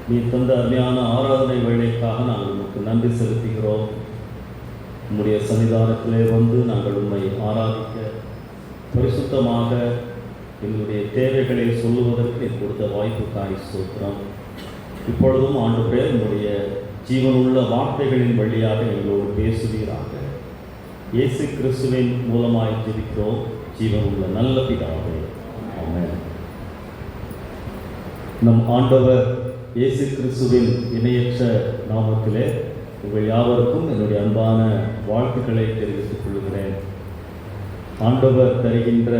நீ தந்த அருமையான ஆராதனை வேலைக்காக நாங்கள் உமக்கு நன்றி செலுத்துகிறோம். உம்முடைய சன்னிதானத்திலே வந்து நாங்கள் உம்மை ஆராதிக்க பரிசுத்தமாக எங்களுடைய தேவைகளை சொல்லுவதற்கு நீ கொடுத்த வாய்ப்புக்காய் ஸ்தோத்திரம். இப்பொழுதும் ஆண்டவரே உம்முடைய ஜீவனுள்ள வார்த்தைகளின் வழியாக எங்களோடு பேசுவீராக. இயேசு கிறிஸ்துவின் மூலமாய் ஜெபிக்கிறோம் ஜீவனுள்ள நல்ல பிதாவே, ஆமென். நம் ஆண்டவர் இயேசு கிறிஸ்துவின் இணையற்ற நாமத்திலே உங்கள் யாவருக்கும் என்னுடைய அன்பான வாழ்த்துக்களை தெரிவித்துக் கொள்கிறேன். ஆண்டவர் தருகின்ற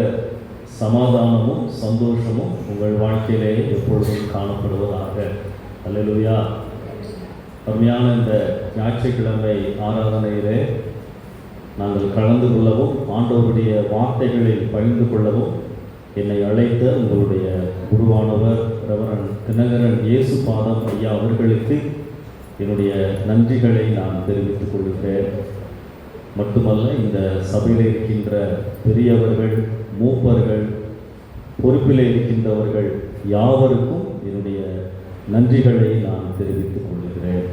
சமாதானமும் சந்தோஷமும் உங்கள் வாழ்க்கையிலே எப்பொழுதும் காணப்படுவதாக. அல்லேலூயா. அருமையான இந்த ஞாயிற்றுக்கிழமை ஆராதனையிலே நாங்கள் கலந்து கொள்ளவும் ஆண்டவருடைய வார்த்தைகளில் பகிர்ந்து கொள்ளவும் என்னை அழைத்த உங்களுடைய குருவானவர் ரெவரண்ட் தினகரன் இயேசுபாதம் ஐயா அவர்களுக்கு என்னுடைய நன்றிகளை நான் தெரிவித்துக் கொள்கிறேன். மட்டுமல்ல, இந்த சபையில் இருக்கின்ற பெரியவர்கள், மூப்பர்கள், பொறுப்பில் இருக்கின்றவர்கள் யாவருக்கும் என்னுடைய நன்றிகளை நான் தெரிவித்துக் கொள்கிறேன்.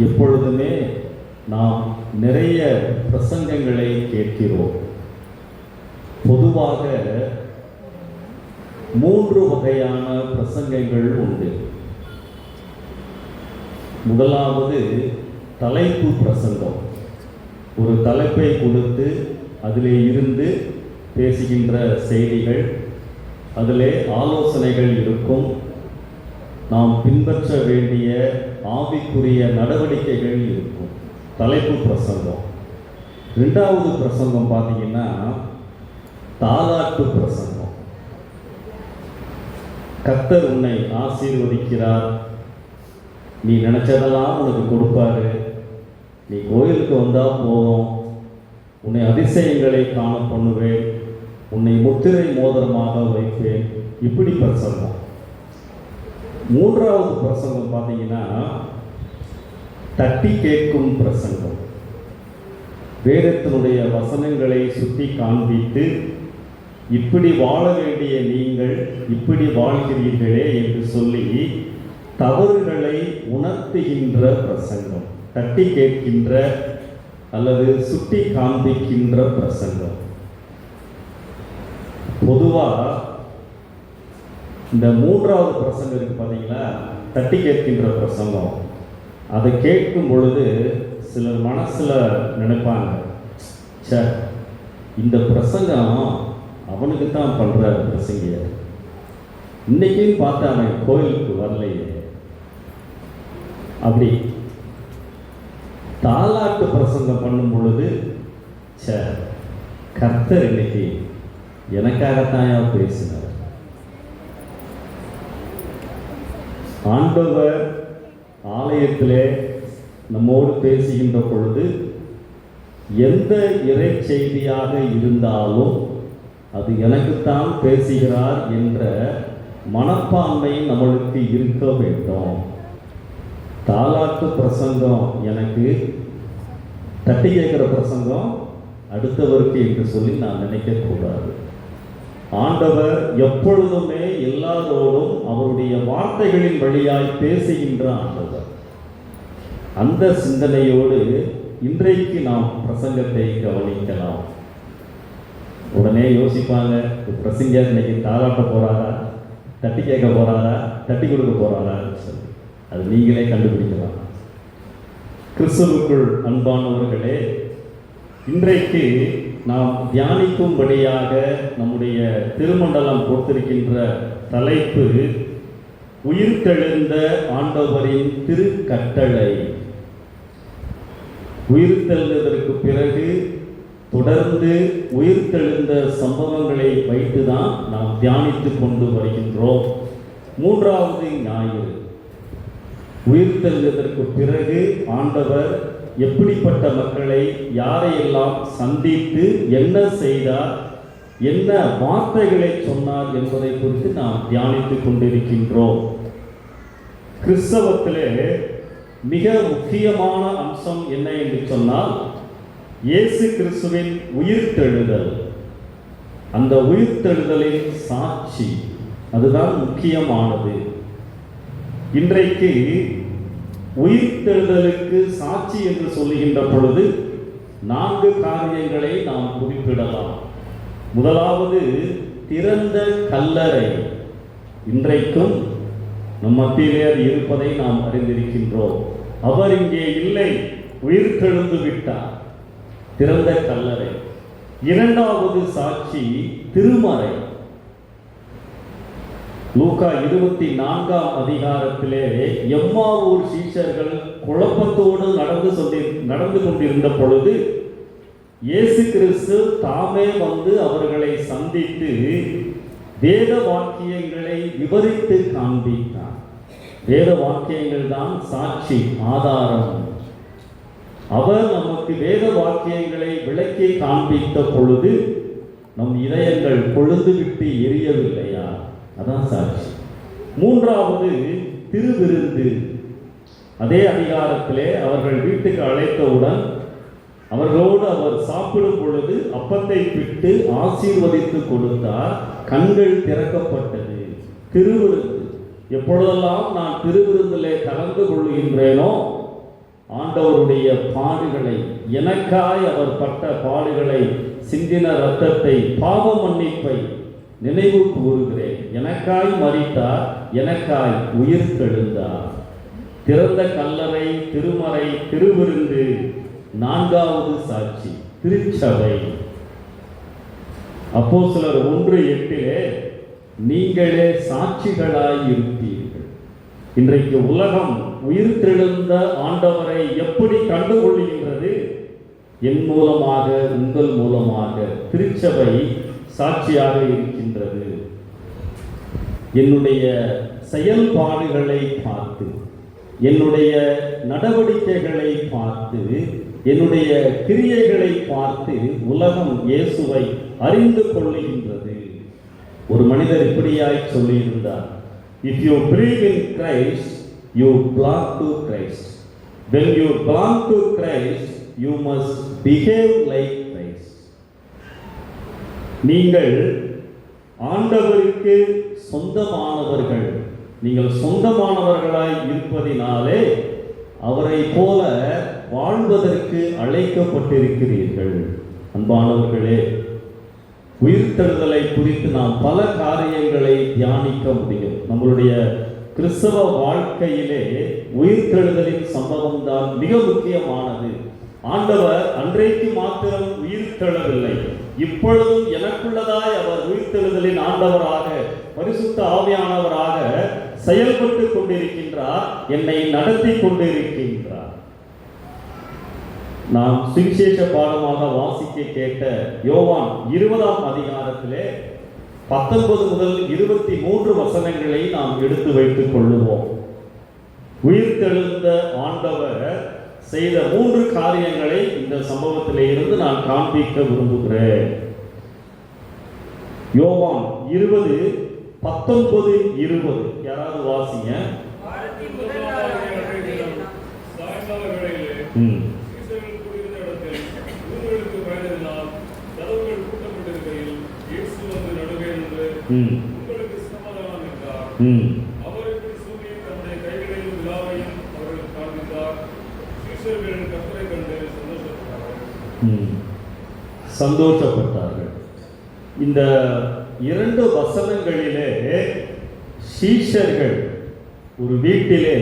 எப்பொழுதுமே நாம் நிறைய பிரசங்கங்களை கேட்கிறோம். பொதுவாக 3 வகையான பிரசங்கங்கள் உண்டு. முதலாவது தலைப்பு பிரசங்கம். ஒரு தலைப்பை கொடுத்து அதிலே இருந்து பேசுகின்ற செய்திகள், அதிலே ஆலோசனைகள் இருக்கும். நாம் பின்பற்ற வேண்டிய ஆவிக்குரிய நடவடிக்கைகள் இருக்கும். தலைப்பு பிரசங்கம். 2வது பிரசங்கம் பார்த்தீங்கன்னா தாலாட்டு பிரசங்கம். கர்த்தர் உன்னை ஆசீர்வதிக்கிறார், நீ நினைச்சதெல்லாம் உனக்கு கொடுப்பாரு, நீ கோயிலுக்கு வந்தால் போதும், உன்னை அதிசயங்களை காண பண்ணுவேன், உன்னை முத்திரை மோதிரமாக வைப்பேன், இப்படி பிரசங்கம். 3வது பிரசங்கம் பார்த்தீங்கன்னா தட்டி கேட்கும் பிரசங்கம். வேதத்தினுடைய வசனங்களை சுட்டி காண்பித்து, இப்படி வாழ வேண்டிய நீங்கள் இப்படி வாழ்கிறீர்களே என்று சொல்லி தவறுகளை உணர்த்துகின்ற பிரசங்கம். தட்டி கேட்கின்ற அல்லது சுட்டி காண்பிக்கின்ற பிரசங்கம். பொதுவாக இந்த 3வது பிரசங்கம் இருக்கு பார்த்தீங்களா, தட்டி கேட்கின்ற பிரசங்கம். அதை கேட்கும் பொழுது சிலர் மனசில் நினைப்பாங்க, சே இந்த பிரசங்கம் அவனுக்கு தான் பண்ணுற பிரசங்கிய, இன்னைக்குன்னு பார்த்து அவன் கோயிலுக்கு வரலையே. அப்படி தாலாட்டு பிரசங்கம் பண்ணும் பொழுது, சே கர்த்தர் இன்னைக்கு எனக்காகத்தான் பேசினார். ஆண்டவர் ஆலயத்திலே நம்மோடு பேசுகின்ற பொழுது எந்த இறை செய்தியாக இருந்தாலும் அது எனக்குத்தான் பேசுகிறார் என்ற மனப்பான்மை நம்மளுக்கு இருக்க வேண்டும். தாலாட்டு பிரசங்கம் எனக்கு, தட்டி கேட்கிற பிரசங்கம் அடுத்தவருக்கு என்று சொல்லி நான் நினைக்கக்கூடாது. ஆண்டவர் எப்பொழுதுமே எல்லாரோடும் அவருடைய வார்த்தைகளின் வழியாய் பேசுகின்ற ஆண்டவர். அந்த சிந்தனையோடு இன்றைக்கு நாம் பிரசங்கத்தை கவனிக்கலாம். உடனே யோசிப்பாங்க, பிரசங்கர் இன்னைக்கு தாளாட்ட போறாரா, தட்டி கேட்க போறாரா, தட்டி கொடுக்க போறாரான்னு சொல்லி அது நீங்களே கண்டுபிடிக்கலாம். கிறிஸ்துவுக்குள் அன்பானவர்களே, இன்றைக்கு நாம் தியானிக்கும்படியாக நம்முடைய திருமண்டலம் கொடுத்திருக்கின்ற தலைப்பு உயிர்த்தெழுந்த ஆண்டவரின் திருக்கட்டளை. உயிர்த்தெழுந்ததற்கு பிறகு தொடர்ந்து உயிர்த்தெழுந்த சம்பவங்களை வைத்துதான் நாம் தியானித்துக் கொண்டு வருகின்றோம். 3வது ஞாயிறு. உயிர்த்தெழுந்ததற்கு பிறகு ஆண்டவர் எப்படிப்பட்ட மக்களை, யாரையெல்லாம் சந்தித்து என்ன செய்தார், என்ன வார்த்தைகளை சொன்னார் என்பதை குறித்து நாம் தியானித்துக் கொண்டிருக்கின்றோம். கிறிஸ்தவத்திலே மிக முக்கியமான அம்சம் என்ன என்று சொன்னால், இயேசு கிறிஸ்துவின் உயிர்த்தெழுதல். அந்த உயிர்த்தெழுதலின் சாட்சி அதுதான் முக்கியமானது. இன்றைக்கு உயிர்த்தெழுதலுக்கு சாட்சி என்று சொல்லுகின்ற பொழுது 4 காரியங்களை நாம் குறிப்பிடலாம். முதலாவது, திறந்த கல்லறை. இன்றைக்கும் நம் மத்தியிலே அது இருப்பதை நாம் அறிந்திருக்கின்றோம். அவர் இங்கே இல்லை, உயிர்த்தெழுந்து விட்டார். திறந்த கல்லறை. இரண்டாவது சாட்சி, திருமறை. லூக்கா 24ஆம் அதிகாரத்திலே எம்மாவூர் சீஷர்கள் குழப்பத்தோடு நடந்து கொண்டிருந்த பொழுது இயேசு கிறிஸ்து தாமே வந்து அவர்களை சந்தித்து வேத வாக்கியங்களை விவரித்து காண்பித்தார். வேத வாக்கியங்கள் தான் சாட்சி, ஆதாரம். அவர் நமக்கு வேத வாக்கியங்களை விளக்கி காண்பித்த பொழுது நம் இதயங்கள் கொழுந்து விட்டு எரியவில்லையா? அதான் சாட்சி. மூன்றாவது, திருவிருந்து. அதே அதிகாரத்திலே அவர்கள் வீட்டுக்கு அழைத்தவுடன் அவர்களோடு அவர் சாப்பிடும் பொழுது அப்பத்தை பிட்டு ஆசீர்வதித்து கொடுத்தார். கண்கள் திறக்கப்பட்டது. திருவிருந்து. எப்பொழுதெல்லாம் நான் திருவிருந்திலே கலந்து கொள்கின்றேனோ ஆண்டவருடைய பாடுகளை, எனக்காய் அவர் பட்ட பாடுகளை, சிந்தின இரத்தத்தை, பாவ மன்னிப்பை நினைவு கூறுகிறேன். எனக்காய் மரித்தார், எனக்காய் உயிர்த்தெழுந்தார். திறந்த கல்லறை, திருமறை, திருவிருந்து. நான்காவது சாட்சி, திருச்சபை. அப்போஸ்தலர் 1:8 நீங்களே சாட்சிகளாய் இருப்பீர்கள். இன்றைக்கு உலகம் உயிர்த்தெழுந்த ஆண்டவரை எப்படி கண்டுகொள்கின்றது? என் மூலமாக, உங்கள் மூலமாக. திருச்சபை சாட்சியாக இருக்கின்றது. என்னுடைய செயல்பாடுகளை பார்த்து, என்னுடைய நடவடிக்கைகளை பார்த்து, என்னுடைய கிரியைகளை பார்த்து உலகம் இயேசுவை அறிந்து கொள்ளுகின்றது. ஒரு மனிதர் இப்படியாய் சொல்லியிருந்தார், if you believe in Christ, you belong to Christ. When you belong to Christ, you must behave like Christ. நீங்கள் ஆண்டவருக்கு சொந்தமானவர்கள். நீங்கள் சொந்தமானவர்களாய் இருப்பதினாலே அவரை போல வாழ்வதற்கு அழைக்கப்பட்டிருக்கிறீர்கள். அன்பானவர்களே, உயிர்த்தெழுதலை குறித்து நாம் பல காரியங்களை தியானிக்க முடியும். நம்மளுடைய கிறிஸ்தவ வாழ்க்கையிலே உயிர்த்தெழுதலின் சம்பவம் தான் மிக முக்கியமானது. ஆண்டவர் அன்றைக்கு மாத்திரம் உயிர்த்தெழவில்லை, இப்பொழுதும் எனக்குள்ளதாய் அவர் உயிர்த்தெழுதலின் ஆண்டவராக, பரிசுத்த ஆவியானவராக செயல்பட்டு கொண்டிருக்கின்றார், என்னை நடத்தி கொண்டிருக்கின்றார். நாம் சுவிசேஷ பாடமாக வாசிக்க கேட்ட யோவான் 20ஆம் அதிகாரத்திலே 19 முதல் 23 வசனங்களை நாம் எடுத்து வைத்துக் கொள்ளுவோம். உயிர்த்தெழுந்த ஆண்டவர் செய்த 3 காரியங்களை இந்த சம்பவத்திலே இருந்து நான் காண்பிக்க விரும்புகிறேன். யோவான் 20:19-20 யாராவது வாசிங்க. சந்தோஷப்பட்டார்கள். இந்த 2 வசனங்களிலே சீஷர்கள் ஒரு வீட்டிலே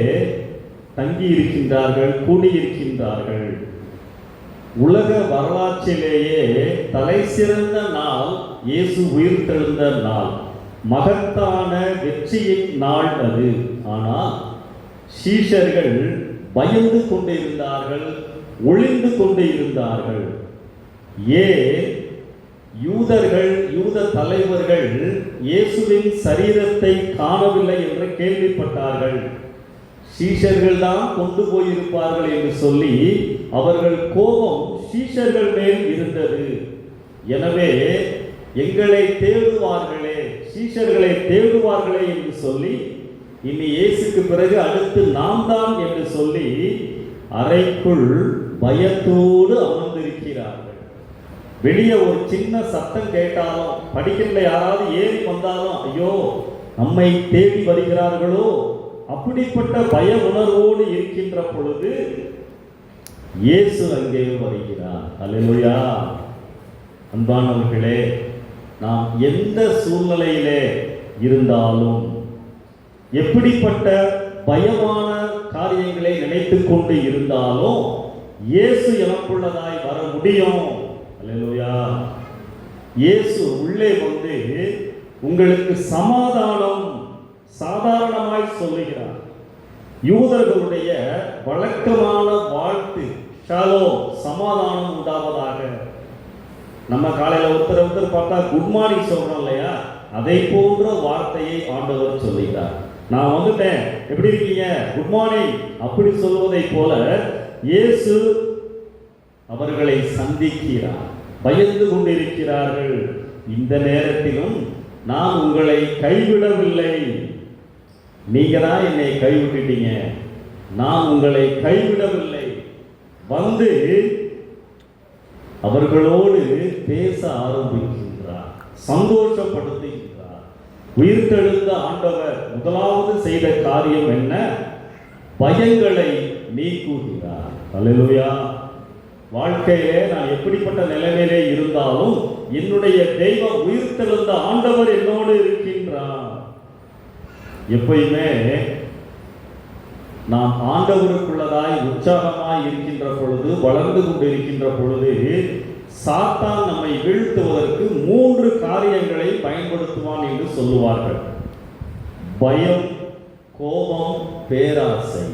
தங்கி இருக்கின்றார்கள், கூடியிருக்கின்றார்கள். உலக வரலாற்றிலேயே தலை சிறந்த நாள் இயேசு உயிர்த்தெழுந்த நாள், மகத்தான வெற்றியின் நாள் அது. ஆனால் சீஷர்கள் பயந்து கொண்டு இருந்தார்கள், ஒளிந்து கொண்டு இருந்தார்கள். யூதர்கள், யூத தலைவர்கள் இயேசுவின் சரீரத்தை காணவில்லை என்று கேள்விப்பட்டார்கள். சீஷர்கள் தான் கொண்டு போயிருப்பார்கள் என்று சொல்லி அவர்கள் கோபம் சீஷர்கள் மேல் இருந்தது. எனவே எங்களை தேடுவார்களே, சீஷர்களை தேடுவார்களே என்று சொல்லி, இனி இயேசுக்கு பிறகு அடுத்து நாம் தான் என்று சொல்லி அறைக்குள் பயத்தோடு அமர்ந்திருக்கிறார்கள். வெளியே ஒரு சின்ன சத்தம் கேட்டாலும், படிக்கல யாராவது ஏறி வந்தாலும், ஐயோ நம்மை தேடி வருகிறார்களோ அப்படிப்பட்ட பய உணர்வோடு இருக்கின்ற பொழுது இயேசு அங்கே வருகிறார். அல்லேலூயா. அன்பானவர்களே, நாம் எந்த சூழ்நிலையிலே இருந்தாலும், எப்படிப்பட்ட பயமான காரியங்களை நினைத்துக் கொண்டு இருந்தாலும் இயேசு எனக்குள்ளதாய் வர முடியும். அல்லேலூயா. இயேசு உள்ளே வந்து உங்களுக்கு சமாதானம் சாதாரணமாய் சொல்லுகிறார். யூதர்களுடைய வழக்கமான வாழ்த்து ஷாலோம், சமாதானம் உண்டாவதாக. நம்ம காலையில் ஒருத்தர் பார்த்தா குட் மார்னிங் சொல்றோம் இல்லையா, அதை போன்ற வார்த்தையை ஆண்டவர் சொல்லுகிறார். நான் வந்துட்டேன், எப்படி இருக்கீங்க, குட் மார்னிங் அப்படி சொல்வதை போல இயேசு அவர்களை சந்திக்கிறார். பயந்து கொண்டிருக்கிறார்கள். இந்த நேரத்திலும் நான் உங்களை கைவிடவில்லை, நீங்க தான் என்னை கைவிட்டுட்டீங்க, நான் உங்களை கைவிடவில்லை. வந்து அவர்களோடு பேச ஆரம்பிக்கின்றார், சந்தோஷப்படுத்துகின்றார். உயிர்த்தெழுந்த ஆண்டவர் முதலாவது செய்த காரியம் என்ன? பயங்களை நீக்குகிறார். அல்லேலூயா. வாழ்க்கையிலே நான் எப்படிப்பட்ட நிலைமையிலே இருந்தாலும் என்னுடைய தெய்வம் உயிர்த்தெழுந்த ஆண்டவர் என்னோடு இருக்கின்றார். எப்பயுமே நாம் ஆண்டவருக்குள்ளதாய் உற்சாகமாய் இருக்கின்ற பொழுது, வளர்ந்து கொண்டிருக்கின்ற பொழுது, சாத்தான் நம்மை வீழ்த்துவதற்கு 3 காரியங்களை பயன்படுத்துவான் என்று சொல்லுவார்கள். பயம், கோபம், பேராசை.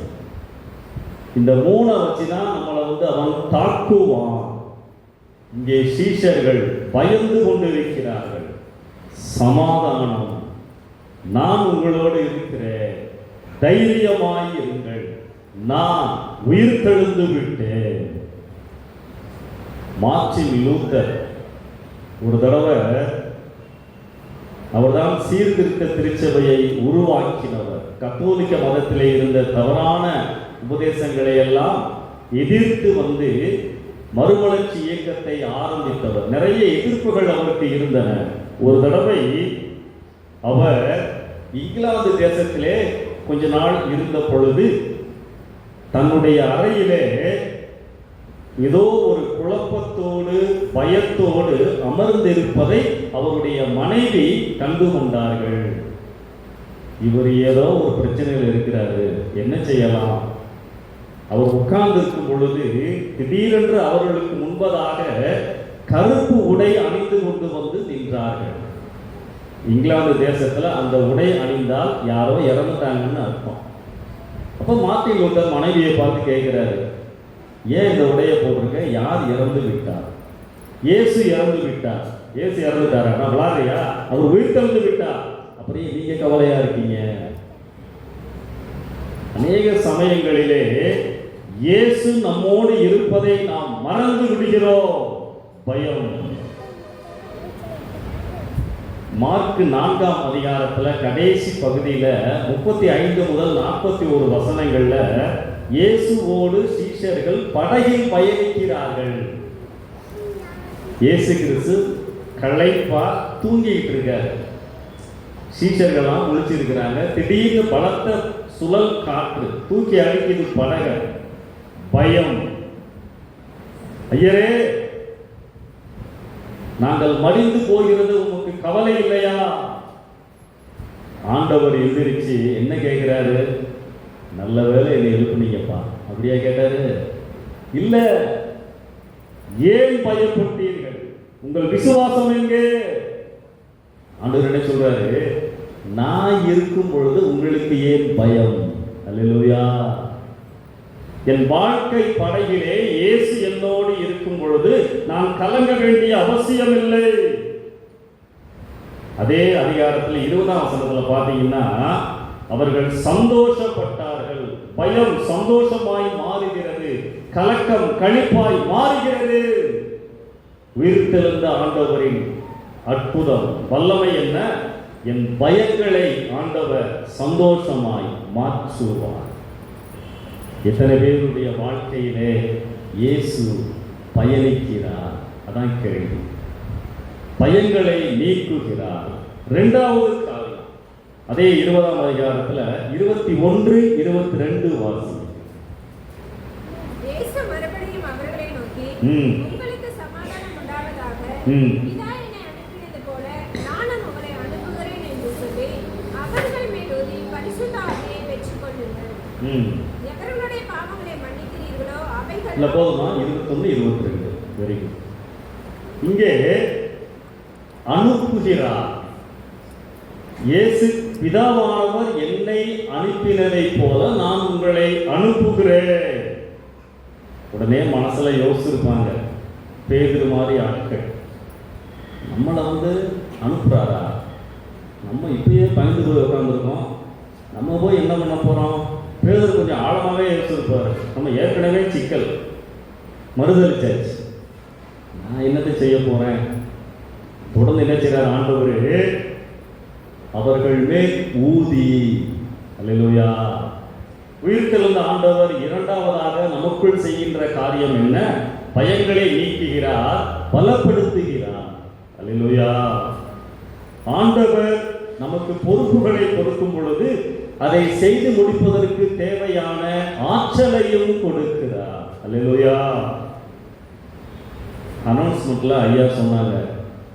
இந்த 3 வச்சுதான் நம்மளை அவன் தாக்குவான். இங்கே சீஷர்கள் பயந்து கொண்டிருக்கிறார்கள். சமாதானம், நான் உங்களோடு இருக்கிறேன், தைரியமாய் இருங்கள், நான் உயிர்த்தெழுந்து விட்டேன். மார்ட்டின் லூத்தர் ஒரு தடவை, அவர்தான் சீர்திருத்த திருச்சபையை உருவாக்கினவர். கத்தோலிக்க மதத்திலே இருந்த தவறான உபதேசங்களை எல்லாம் எதிர்த்து வந்து மறுமலர்ச்சி இயக்கத்தை ஆரம்பித்தவர். நிறைய எதிர்ப்புகள் அவருக்கு இருந்தன. ஒரு தடவை அவர் இங்கிலாந்து தேசத்திலே கொஞ்ச நாள் இருந்த பொழுது தன்னுடைய அறையிலே ஏதோ ஒரு குழப்பத்தோடு பயத்தோடு அமர்ந்திருப்பதை அவருடைய மனைவி கண்டு கொண்டார்கள். இவர் ஏதோ ஒரு பிரச்சனையில் இருக்கிறாரு, என்ன செய்யலாம்? அவர் உட்கார்ந்து இருக்கும் பொழுது திடீரென்று அவர்களுக்கு முன்பதாக கருப்பு உடை அணிந்து கொண்டு வந்து நின்றார்கள். இங்கிலாந்து தேசத்துல அந்த உடை அணிந்தால் யாரோ இறந்துட்டாங்கன்னு அர்த்தம். அப்போ மார்ட்டின் லூத்தர் மனைவியை பார்த்து கேட்கிறாரு, ஏன் இந்த உடையை போட்டிருக்க? யார் இறந்து விட்டார்? இயேசு இறந்து விட்டார். இயேசு இறந்துட்டாரா? நான் விளாடுறியா? அவர் உயிர்த்தெழுந்து விட்டார். அப்படியே நீங்க கவலையா இருக்கீங்க. அநேக சமயங்களிலே இயேசு நம்மோடு இருப்பதை நாம் மறந்து விடுகிறோம். பயம். மார்க் 4ஆம் அதிகாரத்துல கடைசி பகுதியில 35 முதல் 41 வசனங்கள்ல இயேசுவோடு சீஷர்கள் படகில் பயணிக்கிறார்கள். இயேசு கிறிஸ்து களைப்பா தூங்கிட்டு இருக்காரு. சீஷர்கள்லாம் முழிச்சிருக்கிறாங்க. திடீர்னு பலத்த சுழல் காற்று தூக்கி அடிக்குது படக. பயம். ஐயரே, நாங்கள் மடிந்து போகிறது உமக்கு கவலை இல்லையா? ஆண்டவர் எந்திரிச்சு என்ன கேட்கிறாரு? நல்ல வேலை என்னை எழுப்புனீங்கப்பா. அப்படியா கேட்டாரு? இல்ல. ஏன் பயப்பட்டீர்கள்? உங்கள் விசுவாசம் எங்கே? ஆண்டவர் என்ன சொல்றாரு? நான் இருக்கும் பொழுது உங்களுக்கு ஏன் பயம்? அல்லேலூயா. என் வாழ்க்கை படகிலே இயேசு என்னோடு இருக்கும் பொழுது நான் கலங்க வேண்டிய அவசியம் இல்லை. அதே அதிகாரத்தில் 20ஆம் வசனத்துல பாத்தீங்கன்னா, அவர்கள் சந்தோஷப்பட்டார்கள். பயம் சந்தோஷமாய் மாறுகிறது, கலக்கம் களிப்பாய் மாறுகிறது. உயிர்த்தெழுந்த ஆண்டவரின் அற்புதம் வல்லமை என்ன? என் பயங்களை ஆண்டவர் சந்தோஷமாய் மாற்றுவார். எத்தனை பேருடைய வாழ்க்கையிலே இயேசு பயணிக்கிறார்? அதான் கேள்வி. பயங்களை நீக்குகிறார். 2வது காரியம், அதே 20ஆம் அதிகாரத்துல 21, 22 வாசி. இயேசு மறுபடியும் அவர்களை நோக்கி, உங்களுக்கு சமாதானம் உண்டாவதாக. பிதா என்னை அனுப்பினது போல நானும் உங்களை அனுப்புகிறேன் என்று சொல்லி அவர்கள் மேல் ஊதி பரிசுத்த ஆவியை பெற்றுக்கொள்ளுங்கள். எவர்களுடைய பாவங்களை மன்னிக்கிறீர்களோ அவைகள். இல்ல போதுமா? 21, 22. Very good. இங்கே அனுப்புகிறார். இயேசு பிதாவானவர் என்னை அனுப்பினதைப் போல நான் உங்களை அனுப்புகிறேன். உடனே மனசுல யோசிச்சிருப்பாங்க, பேதுரு மாதிரி ஆட்கள் நம்மளை அனுப்புறாரா? நம்ம இப்பயே பயந்து போய் உட்காந்துருக்கோம், நம்ம போய் என்ன பண்ண போறோம்? பேதுரு கொஞ்சம் ஆழமாகவே யோசிச்சிருப்பாரு. நம்ம ஏற்கனவே சிக்கல் மறுதளிச்சாச்சு, நான் என்னத்தை செய்ய போறேன்? தொடர்ந்து என்ன செய்றார் ஆண்டவர்? அவர்கள் மேல் ஊதி. அல்லேலூயா. உயிர்த்தெழுந்த ஆண்டவர் இரண்டாவதாக நமக்குள் செய்கின்ற காரியம் என்ன? பயங்களை நீக்குகிறார், பலப்படுத்துகிறார். அல்லேலூயா. ஆண்டவர் நமக்கு பொறுப்புகளை கொடுக்கும் பொழுது அதை செய்து முடிப்பதற்கு தேவையான ஆற்றலையும் கொடுக்கிறார். அல்லேலூயா. அனௌன்ஸ்மெண்ட்ல ஐயா சொன்னாங்க,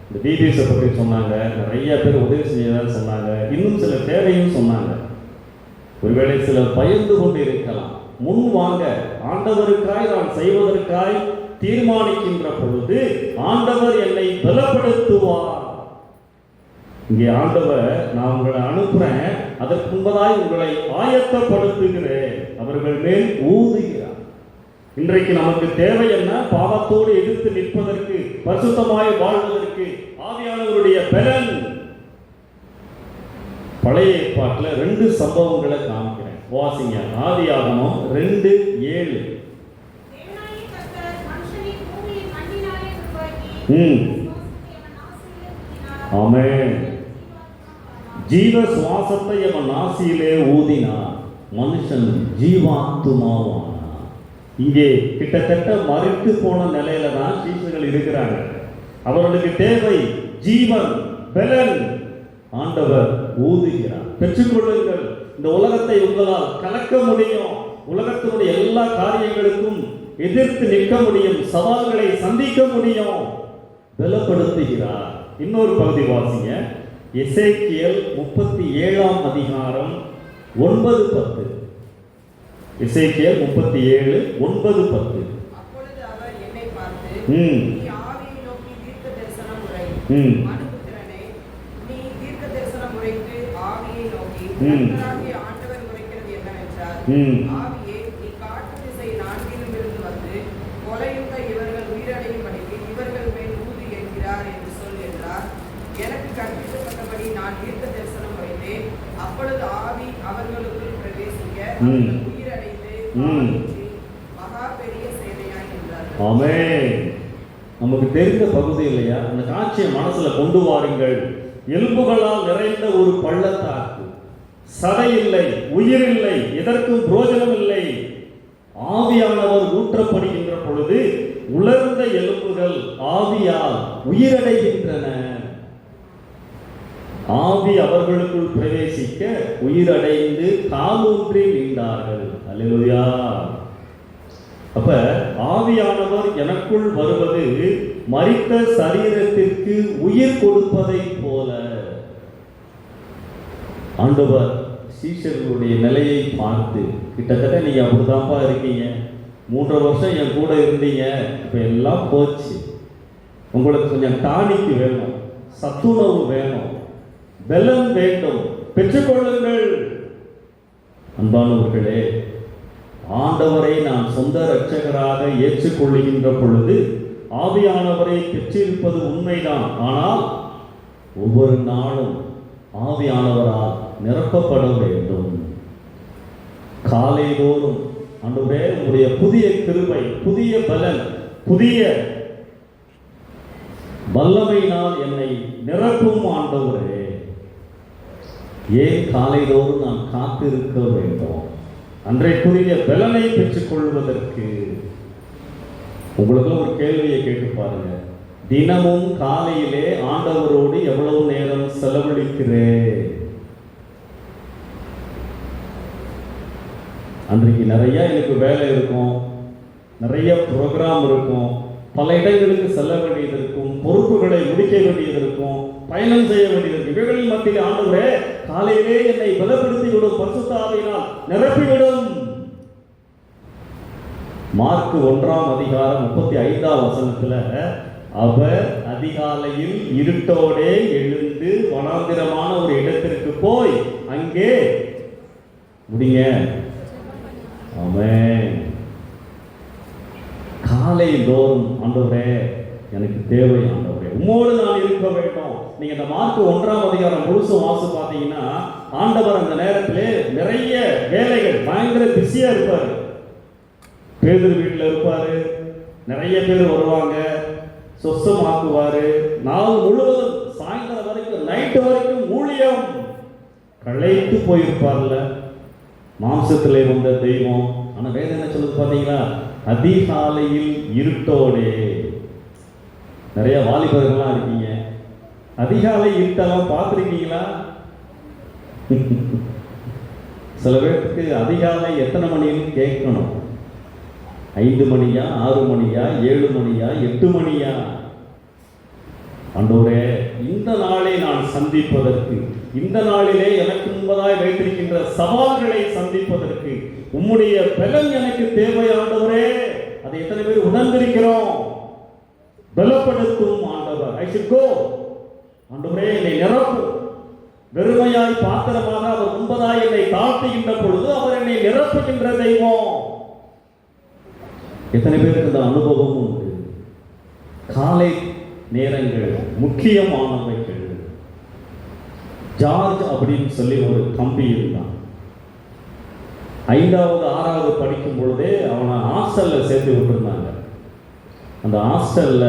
இந்த பிபிஎஸ் பற்றி சொன்னாங்க, நிறைய பேர் உதவி செய்யறதா சொன்னாங்க, இன்னும் சில தேவையும் சொன்னாங்க. ஒருவேளை சிலர் பயந்து கொண்டு இருக்கலாம். முன் வாங்க, ஆண்டவருக்காய் நான் செய்வதற்காய் தீர்மானிக்கின்ற பொழுது ஆண்டவர் என்னை பலப்படுத்துவார். இங்கே ஆண்டவர், நான் உங்களை அனுப்புறேன், அதற்கு முன்பதாய் உங்களை ஆயத்தப்படுத்துகிறேன். அவர்கள் மேல் ஊதுகிறார். இன்றைக்கு நமக்கு தேவை என்ன? பாவத்தோடு எதிர்த்து நிற்பதற்கு, பரிசுத்தமாய் வாழ்வதற்கு ஆவியானவருடைய பலன். பழைய ஏற்பாட்டில் 2 சம்பவங்களை காமிக்கிறேன், வாசிங்க. ஆதியாகமம் 2:7. ஆமென். ஜீவ சுவாசத்தை அவன் நாசியிலே ஊதினார், மனுஷன் ஜீவாத்துமாவானான். இங்கே கிட்டத்தட்ட மறித்து போன நிலையில தான் சீஷர்கள் இருக்கிறாங்க. அவர்களுக்கு தேவை ஜீவன், பலன். ஆண்டவர் ஊதுகிறார். பெற்றுக்கொள்ளுங்கள். இந்த உலகத்தை உங்களால் கலக்க முடியும். உலகத்தினுடைய எல்லா காரியங்களுக்கும் எதிர்த்து நிற்க முடியும். சவால்களை சந்திக்க முடியும். பலப்படுத்துகிறார். இன்னொரு பகுதி வாசிங்க. எசேக்கியேல் 37ஆம் அதிகாரம் 9-10. எசேக்கியேல் 37, 9-10. அப்பொழுது அவர் என்னை பார்த்து, நீ ஆவியை நோக்கி தீர்க்க தரிசனம் உரை. மனுபுத்திரனே, நீ தீர்க்க தரிசனம் உரைத்து ஆவியை நோக்கி, கர்த்தராகிய ஆண்டவர் உரைக்கிறது என்னவென்றால், ஆவியே, நீ காட்டு திசை 4லும் இருந்து வந்து கொலையுண்ட இவர்கள் உயிரடையும்படிக்கு இவர்கள் மேல் ஊது என்கிறார் என்று சொல் என்றார். எனக்கு கற்பிக்கப்பட்டபடி நான் தீர்க்க தரிசனம் உரைத்தேன். அப்பொழுது ஆவி அவர்களுக்குள் பிரவேசிக்க உயிரடைந்து மகா பெரிய சேவையாய் என்றார். ஆமென். நமக்கு தெரிந்த பகுதி இல்லையா? அந்த காட்சியை மனசுல கொண்டு வாருங்கள். எலும்புகளால் நிறைந்த ஒரு பள்ளத்தாக்கு, சதை இல்லை, உயிர் இல்லை, எதற்கும் பிரோஜனம் இல்லை. ஆவியானவர் ஊற்றப்படுகின்ற பொழுது உலர்ந்த எலும்புகள் ஆவியால் உயிரடைகின்றன. ஆவி அவர்களுக்குள் பிரவேசிக்க உயிரடைந்து காலூன்றி நீண்டார்கள். அல்லேலூயா. அப்ப ஆவியானவர் எனக்குள் வருவது மரித்த சரீரத்திற்கு உயிர் கொடுப்பதை போல. ஆண்டவர் சீஷர்களுடைய நிலையை பார்த்து, கிட்டத்தட்ட நீங்க அப்படிதான்ப்பா இருக்கீங்க, 3 வருஷம் என் கூட இருந்தீங்க, இப்ப எல்லாம் போச்சு, உங்களுக்கு கொஞ்சம் டானிக் வேணும், சத்துணவு வேணும், பலன் வேண்டும், பெற்றுக்கொள்ளுங்கள். அன்பானவர்களே, ஆண்டவரை நான் சொந்த இரட்சகராக ஏற்றுக்கொள்ளுகின்ற பொழுது ஆவியானவரை பெற்றிருப்பது உண்மைதான். ஆனால் ஒவ்வொரு நாளும் ஆவியானவரால் நிரப்பப்பட வேண்டும். காலைதோறும் ஆண்டவரே, உங்களுடைய புதிய கிருபை, புதிய பலன், புதிய வல்லமையினால் என்னை நிரப்பும் ஆண்டவரே. ஏன் காலைதோறும் நான் காத்திருக்க வேண்டும்? அன்றைக்குரிய பலனை பெற்றுக் கொள்வதற்கு. உங்களுக்கு ஒரு கேள்வியை கேட்டு பாருங்க. தினமும் காலையிலே ஆண்டவரோடு எவ்வளவு நேரம் செலவழிக்கிறேன்? நிறைய எனக்கு வேலை இருக்கும், நிறைய ப்ரோக்ராம் இருக்கும், பல இடங்களுக்கு செல்ல வேண்டியது இருக்கும், பொறுப்புகளை முடிக்க வேண்டியது இருக்கும், பயணம் செய்ய வேண்டியது இருக்கும். இவைகளின் மத்தியில் ஆண்டவரே காலையிலே என்னை பலப்படுத்தி விடும், பரிசுத்த ஆவியினால் நிரப்பிவிடும். மார்க் 1:35 அவர் அதிகாலையில் இருட்டோடே எழுந்து வனாந்திரமான ஒரு இடத்திற்கு போய் அங்கே முடிங்க. ஆமென். காலை தோறும் ஆண்டவரே எனக்கு தேவை, ஆண்டவரே உம்மோடு நான் இருக்க வேண்டும். நீங்க இந்த மார்க் 1 முழுசும் வாசி பார்த்தீங்கன்னா ஆண்டவர் அந்த நேரத்திலே நிறைய வேலைகள், பயங்கர பிஸியா இருப்பாரு. பேதுரு வீட்டில் இருப்பாரு, நிறைய பேர் வருவாங்க, சொசமாக்குவாரு. நாள் முழுவதும் சாயந்தரம் வரைக்கும், நைட்டு வரைக்கும் ஊழியம். களைத்து போயிருப்பார்ல, மாம்சத்திலே வந்த தெய்வம். ஆனா வேதம் என்ன சொல்லுது பாத்தீங்களா? அதிகாலையில் இருட்டோடே. நிறைய வாலிபர்கள்லாம் இருக்கீங்க, அதிகாலை இருட்டெல்லாம் பார்த்துருக்கீங்களா? சில பேருக்கு அதிகாலை எத்தனை மணின்னு கேட்கணும். 5 மணியா, 6 மணியா, 7 மணியா, 8 மணியா? ஆண்டவரே இந்த நாளை நான் சந்திப்பதற்கு, இந்த நாளிலே எனக்கு முன்பதாய் வைத்திருக்கின்ற சவால்களை சந்திப்பதற்கு உம்முடைய பலன் எனக்கு தேவை ஆண்டவரே. அதை எத்தனை பேர் உணர்ந்திருக்கிறோம்? பலப்படுத்தும் ஆண்டவர். I should go. ஆண்டவரே என்னை நிரப்பும். வெறுமையாய் பாத்திரமாக அவர் முன்பதாய் என்னை தாழ்த்துகின்ற பொழுது அவர் என்னை நிரப்புகின்ற தெய்வம். எத்தனை பேருக்கு இந்த அனுபவம் உண்டு? காலை நேரங்கள் முக்கியமானவைகள். ஜார்ஜ் அப்படின்னு சொல்லி ஒரு தம்பி இருந்தான். 5வது 6வது படிக்கும் பொழுதே அவனை ஹாஸ்டல்ல சேர்த்து விட்டுருந்தாங்க. அந்த ஹாஸ்டல்ல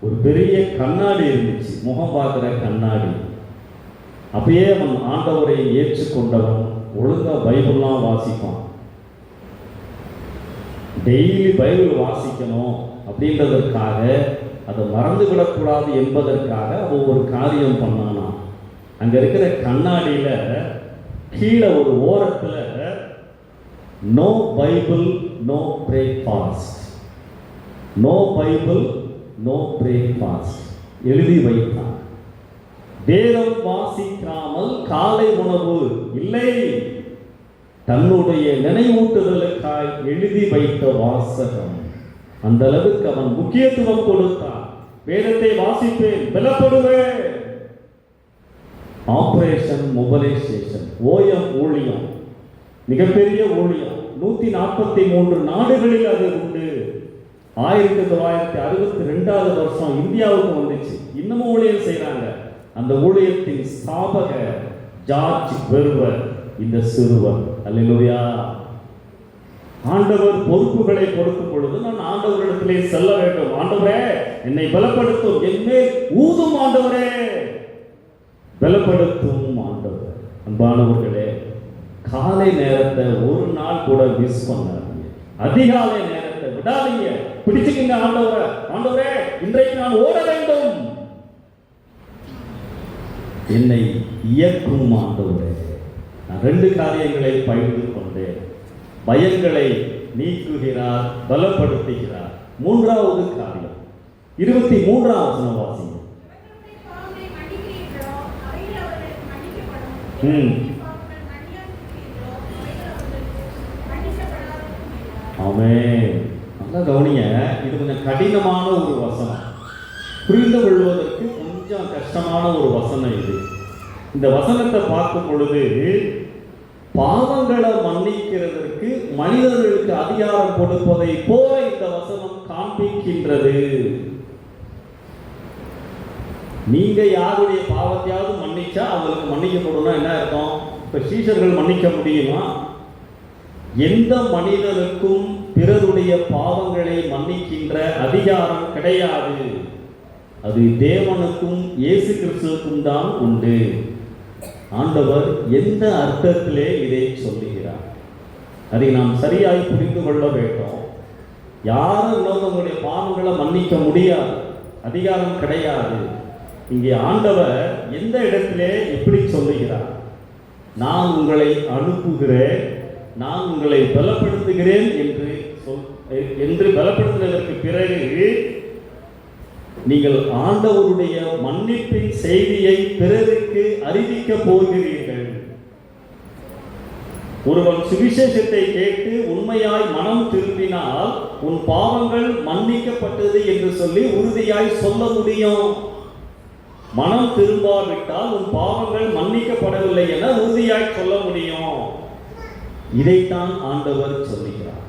ஒரு பெரிய கண்ணாடி இருந்துச்சு, முகம் பார்க்கிற கண்ணாடி. அப்பயே அவன் ஆண்டவரை ஏற்றுக்கொண்டவன், ஒழுங்கா பைபிள்லாம் வாசிப்பான். டெய்லி பைபிள் வாசிக்கணும் அப்படின்றதற்காக, அதை மறந்து விடக்கூடாது என்பதற்காக அவன் ஒரு காரியம் பண்ணானா. அங்க இருக்கிற கண்ணாடியில கீழே ஒரு ஓரத்துல no Bible no breakfast, no Bible no breakfast எழுதி வைத்தான். வேதம் வாசிக்காமல் காலை உணவு இல்லை. தன்னுடைய நினைவூட்டுதலுக்காய் எழுதி வைத்த வாசகம். அந்த அளவுக்கு அவன் முக்கியத்துவம் கொடுத்தான். வேதத்தை வாசிப்பேன், பலப்படுவேன். ஆபரேஷன் மொபைலைசேஷன், ஓஎம் ஊழியம், மிகப்பெரிய ஊழியம். 143 நாடுகளில் அது உண்டு. 1962 வருஷம் இந்தியாவுக்கு வந்துச்சு. இன்னமும் ஊழியம் செய்யறாங்க. அந்த ஊழியத்தின் ஸ்தாபகர் ஜார்ஜ் வெர்வர், இந்த சிறுவர். அல்லேலூயா. ஆண்டவர் பொறுப்புகளை கொடுக்கும் பொழுது நான் ஆண்டவரிடத்திலே செல்ல வேண்டும். ஆண்டவரே என்னை பலப்படுத்தும், என்மேல் ஊதும் ஆண்டவரே, பலப்படுத்தும் ஆண்டவர். அன்பானவர்களே, காலை நேரத்தை ஒரு நாள் கூட மிஸ் பண்ணாதீங்க. அதிகாலை நேரத்தை விடாதீங்க. பிடிச்சுக்கிங்க ஆண்டவரை. ஆண்டவரே இன்றைக்கு நான் ஓட வேண்டும். என்னை இயக்கும் ஆண்டவரே. நான் 2 காரியங்களை பகிர்ந்து கொண்டேன். பயங்களை நீக்குகிறார், பலப்படுத்துகிறார். 3வது காரியம் 23ஆம் வசனம் வாசிங்க. ஆமென். நல்லா கவனிங்க. இது கொஞ்சம் கடினமான ஒரு வசனம், புரிந்து கொள்வதற்கு கொஞ்சம் கஷ்டமான ஒரு வசனம் இது. இந்த வசனத்தை பார்க்கும் பொழுது பாவங்களை மன்னிக்கிறதற்கு மனிதர்களுக்கு அதிகாரம் கொடுப்பதை போல இந்த வசனம் காண்பிக்கின்றது. நீங்க யாருடைய பாவத்தையாவது மன்னிச்சா அவங்களுக்கு மன்னிக்கப்படணும்னா என்ன அர்த்தம்? இப்ப சீஷர்கள் மன்னிக்க முடியுமா? எந்த மனிதனுக்கும் பிறருடைய பாவங்களை மன்னிக்கின்ற அதிகாரம் கிடையாது. அது தேவனுக்கும் இயேசு கிறிஸ்துவுக்கும் தான் உண்டு. ஆண்டவர் எந்த அர்த்தத்திலே இதை சொல்லுகிறார், அதை நாம் சரியாய் புரிந்து கொள்ள வேண்டும். யாரும் இன்னொருவங்களுடைய பாவங்களை மன்னிக்க முடியாது, அதிகாரம் கிடையாது. இங்கே ஆண்டவர் எந்த இடத்திலே எப்படி சொல்லுகிறார்? நான் உங்களை அனுப்புகிறேன், நான் உங்களை பலப்படுத்துகிறேன் என்று பலப்படுத்தினதற்கு பிறகு நீங்கள் ஆண்டவருடைய மன்னிப்பின் செய்தியை பிறருக்கு அறிவிக்க போகிறீர்கள். ஒருவன் சுவிசேஷத்தை கேட்டு உண்மையாய் மனம் திரும்பினால் உன் பாவங்கள் மன்னிக்கப்பட்டது என்று சொல்லி உறுதியாய் சொல்ல முடியும். மனம் திரும்பாவிட்டால் உன் பாவங்கள் மன்னிக்கப்படவில்லை என உறுதியாய் சொல்ல முடியும். இதைத்தான் ஆண்டவர் சொல்லுகிறார்.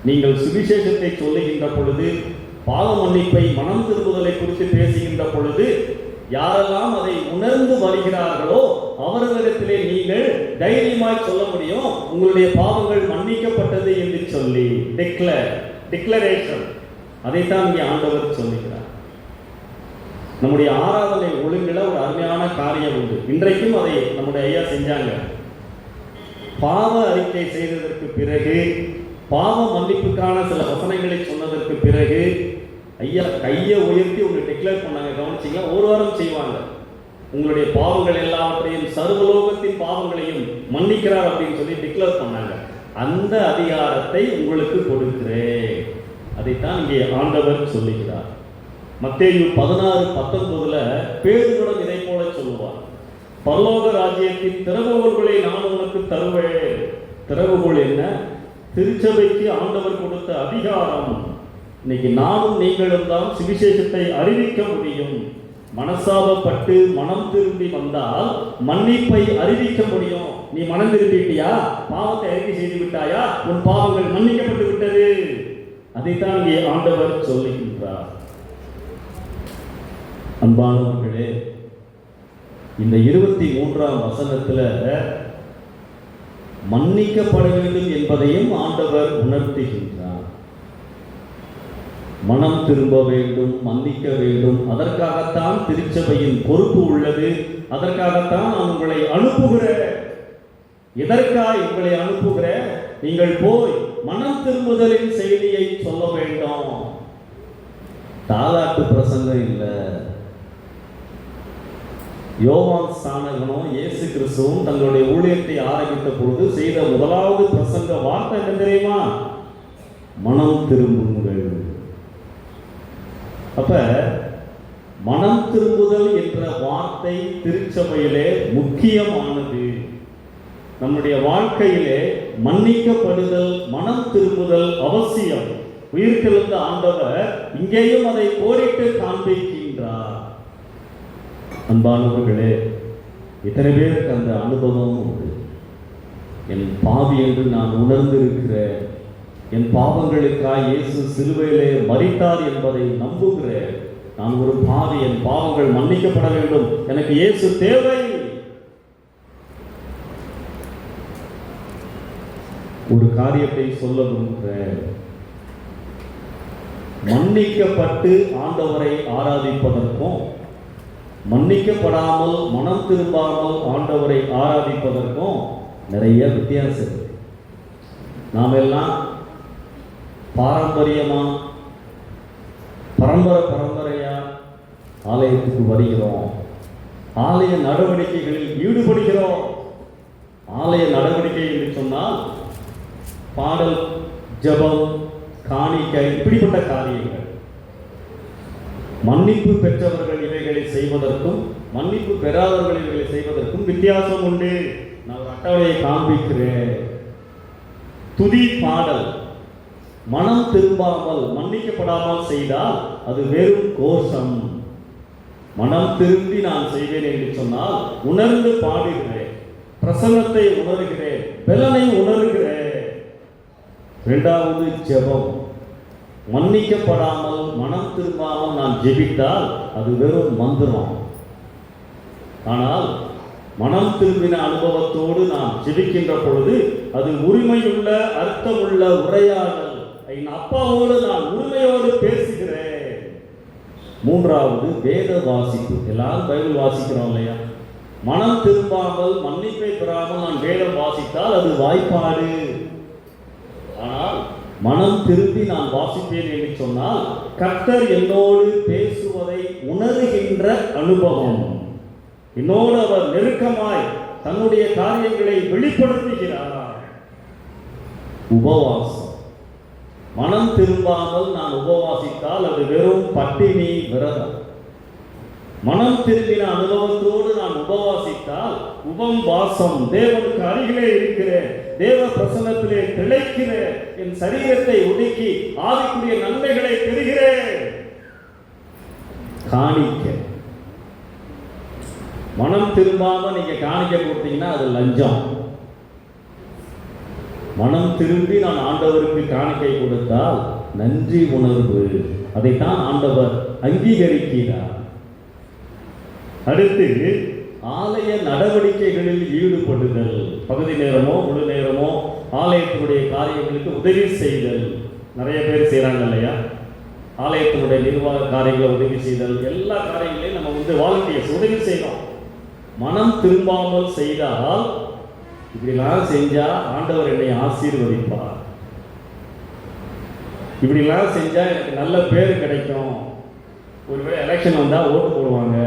நீங்கள் சுவிசேஷத்தை சொல்லுகின்ற பொழுது, பாவ மன்னிப்பை மனம் திரும்புதலை குறித்து பேசுகின்ற பொழுது, யாரெல்லாம் அதை உணர்ந்து வருகிறார்களோ அவர்களிடத்திலே நீங்கள் தைரியமாய் சொல்ல முடியும், உங்களுடைய பாவங்கள் மன்னிக்கப்பட்டது என்று சொல்லி. டிக்ளரேஷன். அதைத்தான் இங்கே ஆண்டவர் சொல்லுகிறார். நம்முடைய ஆராதனை ஒழுங்குல ஒரு அருமையான காரியம் உண்டு. இன்றைக்கும் அதை நம்முடைய ஐயா செஞ்சாங்க. பாவ அறிக்கை செய்ததற்கு பிறகு, பாவ மன்னிப்புக்கான சில வசனங்களை சொன்னதற்கு பிறகு ஐயா கையை உயர்த்தி ஒன்று டிக்ளேர் பண்ணாங்க. கவனிச்சிங்களா? ஒரு வாரம் செய்வாங்க. உங்களுடைய பாவங்கள் எல்லாவற்றையும், சர்வலோகத்தின் பாவங்களையும் மன்னிக்கிறார் அப்படின்னு சொல்லி டிக்ளேர் பண்ணாங்க. அந்த அதிகாரத்தை உங்களுக்கு கொடுக்கிறேன். அதைத்தான் இங்கே ஆண்டவர் சொல்லுகிறார். மத்தேயு 16:19 பேதுருடன் இதை போல சொல்லுவார். பரலோக ராஜ்யத்தின் திறவுகோல்களை நான் உனக்கு தருவேன். திறவுகோல் என்ன? திருச்சபைக்கு ஆண்டவர் கொடுத்த அதிகாரம். இன்னைக்கு நானும் நீங்களும் தான் சுவிசேஷத்தை அறிவிக்க முடியும். மனசாபப்பட்டு மனம் திரும்பி வந்தால் மன்னிப்பை அறிவிக்க முடியும். நீ மனம் திரும்பிட்டியா? பாவத்தை அறிக்கை செய்து விட்டாயா? உன் பாவங்கள் மன்னிக்கப்பட்டு விட்டது. அதைத்தான் இங்கே ஆண்டவர் சொல்லுகின்றார். அன்பானவர்களே, இந்த 23ஆம் வசனத்துல மன்னிக்கப்பட வேண்டும் என்பதையும் ஆண்டவர் உணர்த்துகின்றார். மனம் திரும்ப வேண்டும், மன்னிக்க வேண்டும். அதற்காகத்தான் திருச்சபையின் பொறுப்பு உள்ளது. அதற்காகத்தான் நான் உங்களை அனுப்புகிறேன். எதற்காக உங்களை அனுப்புகிறேன்? நீங்கள் போய் மனம் திரும்புதலின் செய்தியை சொல்ல வேண்டும். தாலாட்டு பிரசங்கம் இல்லை. யோவான் ஸ்நானகனும் இயேசு கிறிஸ்துவும் தங்களுடைய ஊழியத்தை ஆரம்பித்த பொழுது செய்த முதலாவது பிரசங்க வார்த்தை என்ன தெரியுமா? மனம் திரும்புங்கள். அப்ப மனம் திரும்புதல் என்ற வார்த்தை திருச்சபையிலே முக்கியமானது. நம்முடைய வாழ்க்கையிலே மன்னிக்கப்படுதல், மனம் திரும்புதல் அவசியம். உயிர்த்தெழுந்த ஆண்டவர் இங்கேயும் அதை கோரிட்டு காண்பிக்கின்றார். அன்பானவர்களே, இத்தனை பேருக்கு அந்த அனுபவம் உண்டு. என் பாவி என்று நான் உணர்ந்திருக்கிறேன். என் பாவங்களுக்காக இயேசு சிலுவையிலே மரித்தார் என்பதை நம்புகிறேன். நான் ஒரு பாவி, என் பாவங்கள் மன்னிக்கப்பட வேண்டும், எனக்கு இயேசு தேவை. ஒரு காரியத்தை சொல்ல விரும்புகிறேன். மன்னிக்கப்பட்டு ஆண்டவரை ஆராதிப்பதற்கும் மன்னிக்கப்படாமல் மனம் திரும்பாமல் ஆண்டவரை ஆராதிப்பதற்கும் நிறைய வித்தியாசம் இருக்கு. நாம் எல்லாம் பாரம்பரியமா பரம்பரையா ஆலயத்துக்கு வருகிறோம். ஆலய நடவடிக்கைகளில் ஈடுபடுகிறோம். ஆலய நடவடிக்கை என்று சொன்னால் பாடல், ஜெபம், காணிக்கை, இப்படிப்பட்ட காரியங்கள். மன்னிப்பு பெற்றவர்கள் இவைகளை செய்வதற்கும் மன்னிப்பு பெறாதவர்கள் இவைகளை செய்வதற்கும் வித்தியாசம் உண்டு. நான் ஒரு அட்டவணையை காண்பிக்கிறேன். துதி பாடல் மனம் திரும்பாமல் மன்னிக்கப்படாமல் செய்தால் அது வெறும் கோஷம். மனம் திரும்பி நான் செய்வேன் என்று சொன்னால் உணர்ந்து பாடுகிறேன், பிரசன்னத்தை உணர்கிறேன், பலனை உணர்கிறேன். இரண்டாவது ஜெபம். மன்னிக்கப்படாமல் மனம் திரும்பாமல் நான் ஜெபித்தால் அது வெறும் மந்திரம். ஆனால் மனம் திரும்பின அனுபவத்தோடு நான் ஜெபிக்கின்ற பொழுது அது உரிமையுள்ள, அர்த்தமுள்ள உரையாடல். என் அப்பாவோடு நான் உரிமையோடு பேசுகிறேன். மூன்றாவது வேத வாசிப்பு. எல்லாரும் பைபிள் வாசிக்கிறோம் இல்லையா? மனம் திரும்பாமல் மன்னிப்பை பெறாமல் நான் வேதம் வாசித்தால் அது வாய்ப்பாடு. ஆனால் மனம் திரும்பி நான் வாசிப்பேன் என்று சொன்னால் கர்த்தர் என்னோடு பேசுவதை உணர்கின்ற அனுபவம். என்னோடு அவர் நெருக்கமாய் தன்னுடைய காரியங்களை வெளிப்படுத்துகிறார். உபவாசம். மனம் திரும்பாமல் நான் உபவாசித்தால் அது வெறும் பட்டினி விரதம். மனம் திரும்பின அனுபவத்தோடு நான் உபவாசித்தால் உபவாசம், தேவனுக்கு அருகிலே இருக்கிறேன், தேவ பிரசன்னத்திலே திளைக்கிறேன், என் சரீரத்தை ஒடுக்கி ஆவிக்குரிய நன்மைகளை பெறுகிறேன். காணிக்க, மனம் திரும்பாம நீங்க காணிக்க கொடுத்தீங்கன்னா அது லஞ்சம். மனம் திரும்பி நான் ஆண்டவருக்கு காணிக்கை கொடுத்தால் நன்றி உணர்வு, அதைத்தான் ஆண்டவர் அங்கீகரிக்கிறார். அடுத்து ஆலய நடவடிக்கைகளில் ஈடுபடுதல். பகுதி நேரமோ முழு நேரமோ ஆலயத்தினுடைய காரியங்களுக்கு உதவி செய்தல். நிறைய பேர் செய்கிறாங்க இல்லையா? ஆலயத்தினுடைய நிர்வாக காரியங்களை உதவி செய்தல், எல்லா காரியங்களையும் நம்ம வாலண்டியர்ஸ் உதவி செய்யணும். மனம் திரும்பாமல் செய்தால், இப்படிலாம் செஞ்சா ஆண்டவர் என்னை ஆசீர்வதிப்பார், இப்படிலாம் செஞ்சா எனக்கு நல்ல பேர் கிடைக்கும், ஒருவேளை எலெக்ஷன் வந்தா ஓட்டு போடுவாங்க,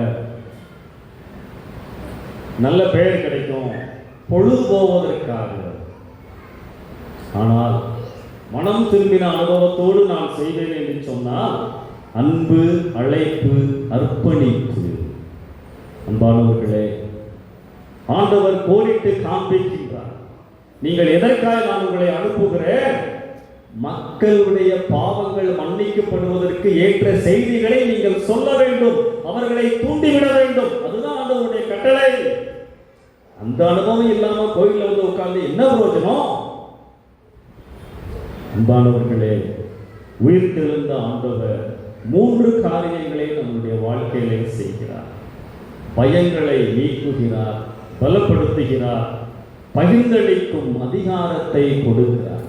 நல்ல பெயர் கிடைக்கும், பொழுது போவதற்காக. ஆனால் மனம் திரும்பின அனுபவத்தோடு நான் செய்வேன் என்று சொன்னால் அன்பு, அழைப்பு, அர்ப்பணிப்பு. அன்பானவர்களே, ஆண்டவர் கோரிட்டு காண்பிக்கின்றார். நீங்கள் எதற்காக நான் உங்களை அனுப்புகிறேன்? மக்களுடைய பாவங்கள் மன்னிக்கப்படுவதற்கு ஏற்ற செய்திகளை நீங்கள் சொல்ல வேண்டும், அவர்களை தூண்டிவிட வேண்டும். அதுதான் ஆண்டவருடைய கட்டளை. அந்த அனுபவம் இல்லாம கோயில்ல உட்கார்ந்து என்ன பிரயோஜனம்? அன்பானவர்களே, உயிர்த்தெழுந்த ஆண்டவர் 3 காரியங்களை நம்முடைய வாழ்க்கையிலே செய்கிறார். பயங்களை நீக்குகிறார், பலப்படுத்துகிறார், பகிர்ந்தளிக்கும் அதிகாரத்தை கொடுக்கிறார்.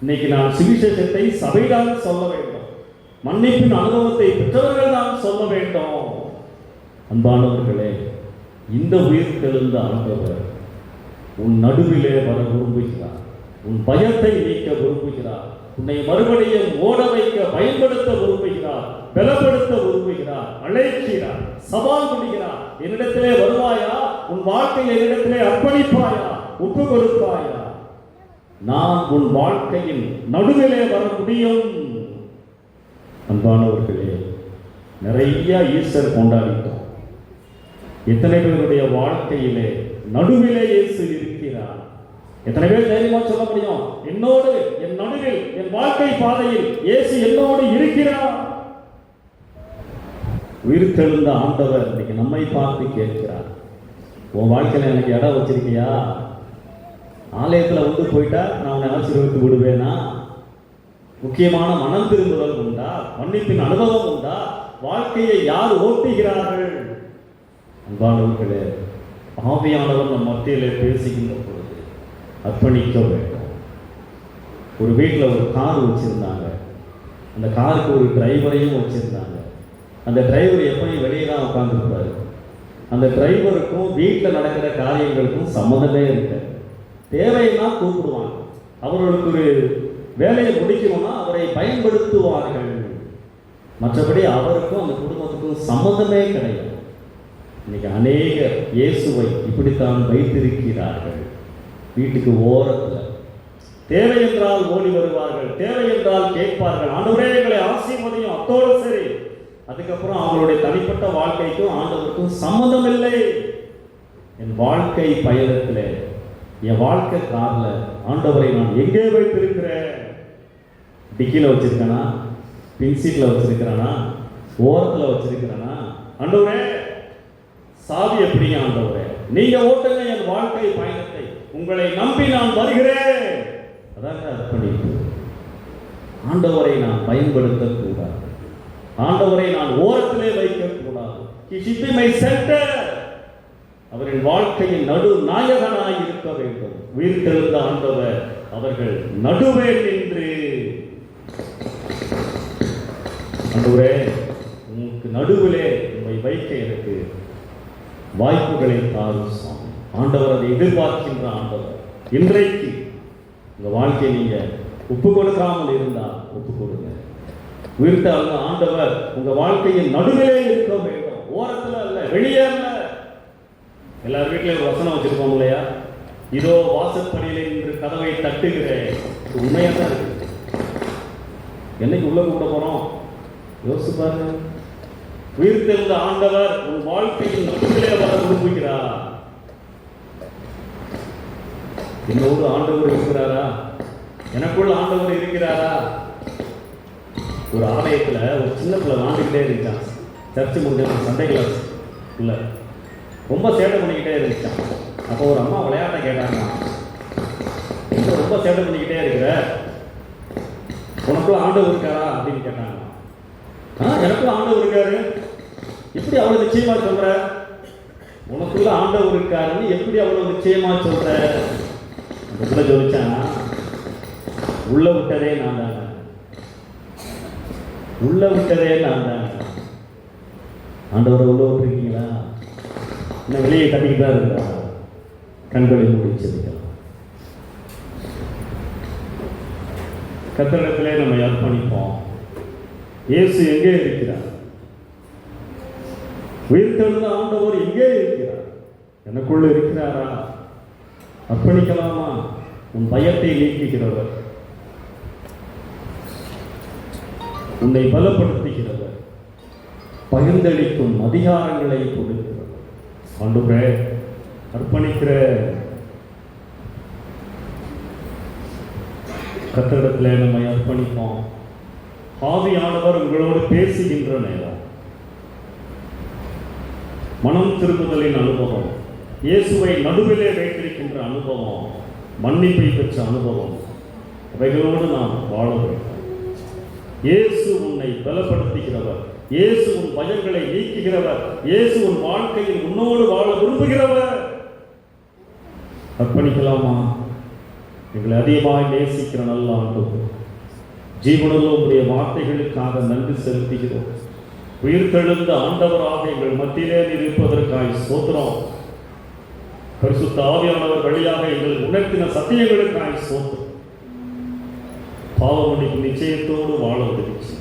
இன்னைக்கு நான் சுவிசேஷத்தை சபைதான் சொல்ல வேண்டும், மன்னிப்பின் அனுபவத்தை பெற்றவர்கள் தான் சொல்ல வேண்டும். அன்பானவர்களே, இந்த உயிர்த்தெழுந்த ஆண்டவர் உன் நடுவிலே வர விரும்புகிறார், உன் பயத்தை நீக்க விரும்புகிறார், உன்னை மறுபடியும் ஓட வைக்க பயன்படுத்த விரும்புகிறார், பலப்படுத்த விரும்புகிறார், அழைக்கிறார், சவால் பண்ணுகிறார். என்னிடத்திலே வருவாயா? உன் வாழ்க்கையை என்னிடத்திலே அர்ப்பணிப்பாயா? ஒப்பு கொடுப்பாயா? நான் உன் வாழ்க்கையின் நடுவிலே வர முடியும். அன்பானவர்களே, நிறைய ஈஸ்டர் கொண்டாடிட்டோம். எத்தனை பேருடைய வாழ்க்கையிலே நடுவிலே இயேசு இருக்கிறார்? எத்தனை பேர் தைரியமா சொல்ல முடியும், என்னோடு, என் நடுவில், என் வாழ்க்கை பாதையில் இயேசு என்னோடு இருக்கிறார்? உயிர்த்தெழுந்த ஆண்டவர் இன்னைக்கு நம்மை பார்த்து கேட்கிறார், உன் வாழ்க்கையில எனக்கு இடம் வச்சிருக்கியா? ஆலயத்துல போயிட்டா நான் உன்னை ஆசீர்வதித்து விடுவேனா? முக்கியமான மனம் திரும்புதல் உண்டா? மன்னிப்பின் அனுபவம் உண்டா? வாழ்க்கையை யார் ஓட்டுகிறார்கள்? அன்பானவர்களே, ஆவியானவர் நம் மத்தியிலே பேசுகின்ற பொழுது அர்ப்பணிக்க வேண்டும். ஒரு வீட்டில் ஒரு கார் வச்சிருந்தாங்க, அந்த காருக்கு ஒரு டிரைவரையும் வச்சிருந்தாங்க. அந்த டிரைவர் எப்பயும் வெளியே தான் உட்கார்ந்துருப்பாரு. அந்த டிரைவருக்கும் வீட்டில் நடக்கிற காரியங்களுக்கும் சம்மந்தமே இருக்கு. தேவைன்னா கூப்பிடுவாங்க, அவர்களுக்கு ஒரு வேலையை முடிக்கணும்னா அவரை பயன்படுத்துவார்கள். மற்றபடி அவருக்கும் அந்த குடும்பத்துக்கும் சம்மந்தமே கிடையாது. இன்னைக்கு அநேகர் இயேசுவை இப்படித்தான் வைத்திருக்கிறார்கள். வீட்டுக்கு ஓரத்தில் தேவை என்றால் ஓடி வருவார்கள், தேவை என்றால் கேட்பார்கள், ஆண்டவரே எங்களை ஆசீர்வதியும், அத்தோடு சரி. அதுக்கப்புறம் அவங்களுடைய தனிப்பட்ட வாழ்க்கைக்கும் ஆண்டவருக்கும் சம்மந்தம் இல்லை. என் வாழ்க்கை பயணத்தில், என் வாழ்க்கை கார்ல ஆண்டவரை நான் எங்கே வைத்திருக்கிறேன்? டிக்கில வச்சிருக்கேனா? பின்சீட்ல வச்சிருக்கிறேனா? ஓரத்தில் வச்சிருக்கிறேனா? ஆண்டவரே, சாவி எப்படிங்க ஆண்டவரே? நீங்க ஓட்டுங்க என் வாழ்க்கை பயணத்தை, உங்களை நம்பி நான் வருகிறேன். அதாங்க அர்ப்பணிப்பு. ஆண்டவரை நான் பயன்படுத்தக்கூடாது, ஆண்டவரை நான் ஓரத்திலே வைக்கக்கூடாது. அவரின் வாழ்க்கையின் நடு நாயகனாய் இருக்க வேண்டும். உயிர்த்தெழுந்த ஆண்டவர் அவர்கள் நடுவே நின்று, ஆண்டவரே உங்களுக்கு நடுவிலே உங்களை வைக்க எனக்கு வாய்ப்புகளை தாரும் சுவாமி. ஆண்டவர் அதை எதிர்பார்க்கின்ற ஆண்டவர். இன்றைக்கு உங்க வாழ்க்கையை நீங்க ஒப்பு கொடுக்காமல் இருந்தால் ஒப்பு கொடுங்க. உயிர்த்த ஆண்டவர் உங்க வாழ்க்கையின் நடுவிலே இருக்க வேண்டும், ஓரத்துல அல்ல, வெளியே அல்ல. எல்லார் வீட்லயும் ஒரு வசனம் வச்சிருக்கோம் இல்லையா? இதோ வாசற்படியில் நின்று கதவை தட்டுகிறேன். உண்மையாக தான் இருக்கு. என்னைக்கு உள்ள கூப்பிட போறோம் யோசிச்சு பாருங்க. உயிர்த்தெழுந்த ஆண்டவர் உன் வாழ்க்கையில் நம்பிக்கையிலே வர விரும்புகிறார். என்னோடு ஆண்டவர் இருக்கிறாரா? எனக்குள்ள ஆண்டவர் இருக்கிறாரா? ஒரு ஆலயத்துல ஒரு சின்ன பிள்ளை வாழ்ந்துக்கிட்டே இருந்துச்சான். சர்ச்சு முடிஞ்ச சண்டே கிளாஸ் இல்லை, ரொம்ப சேட்டை பண்ணிக்கிட்டே இருந்துச்சான். அப்போ ஒரு அம்மா விளையாட்ட கேட்டாங்க, ரொம்ப சேட்டை பண்ணிக்கிட்டே இருக்கிற, உனக்குள்ள ஆண்டவர் இருக்காரா அப்படின்னு கேட்டாங்க. எனக்குள்ள ஆண்டவர் இருக்காரு. எப்படி அவ்வளவு நிச்சயமா சொல்ற? உனக்குள்ள ஆண்டவர் இருக்காருன்னு எப்படி அவ்வளவு நிச்சயமா சொல்ற? அந்த பிள்ளை சொல்லிச்சான், உள்ள விட்டதே நான் தானே, உள்ள விட்டதே நான் தானே. ஆண்டவரை உள்ள விட்டுருக்கீங்களா? இன்னும் வெளியே கட்டிக்கிட்டு தான் இருக்கிறா. கண்களை முடிச்சிருக்கலாம். கர்த்தரிடத்திலே நம்ம அர்ப்பணிப்போம். இயேசு எங்கே இருக்கிறார்? உயிர்த்தெழுந்த ஆண்டவர் எங்கே இருக்கிறார்? எனக்குள்ள இருக்கிறாரா? அர்ப்பணிக்கலாமா? உன் பயத்தை நீக்குகிறவர், உன்னை பலப்படுத்துகிறவர், பகிர்ந்தளிக்கும் அதிகாரங்களை கொடுக்கிறவர். ஆண்டவரே அர்ப்பணிக்கிற கர்த்தரிடத்திலே நம்மை அர்ப்பணிப்போம். ஆவியானவர் உங்களோடு பேசுகின்ற நேரம், மனம் திரும்புதலின் அனுபவம், இயேசுவை நடுவிலே வைத்திருக்கின்ற அனுபவம், மன்னிப்பை பெற்ற அனுபவம், அவைகளோடு நாம் வாழ வேண்டும். இயேசு உன்னை பலப்படுத்துகிறவர், இயேசு உன் பயங்களை நீக்குகிறவர், இயேசு உன் வாழ்க்கையில் உன்னோடு வாழ விரும்புகிறவர். அர்ப்பணிக்கலாமா? எங்களை அதிகமாக நேசிக்கிற நல்ல ஆண்டவர், ஜீவனுள்ள உங்களுடைய வார்த்தைகளுக்காக நன்றி செலுத்துகிறோம். உயிர்த்தெழுந்த ஆண்டவராக எங்கள் மத்தியிலே இருப்பதற்காக ஸ்தோத்திரம். பரிசுத்த ஆவியானவர் வழியாக எங்கள் உணர்த்தின சத்தியங்களுக்காக ஸ்தோத்திரம். பாவமன்னிப்பு நிச்சயத்தோடு வாழ உதவிச்சு,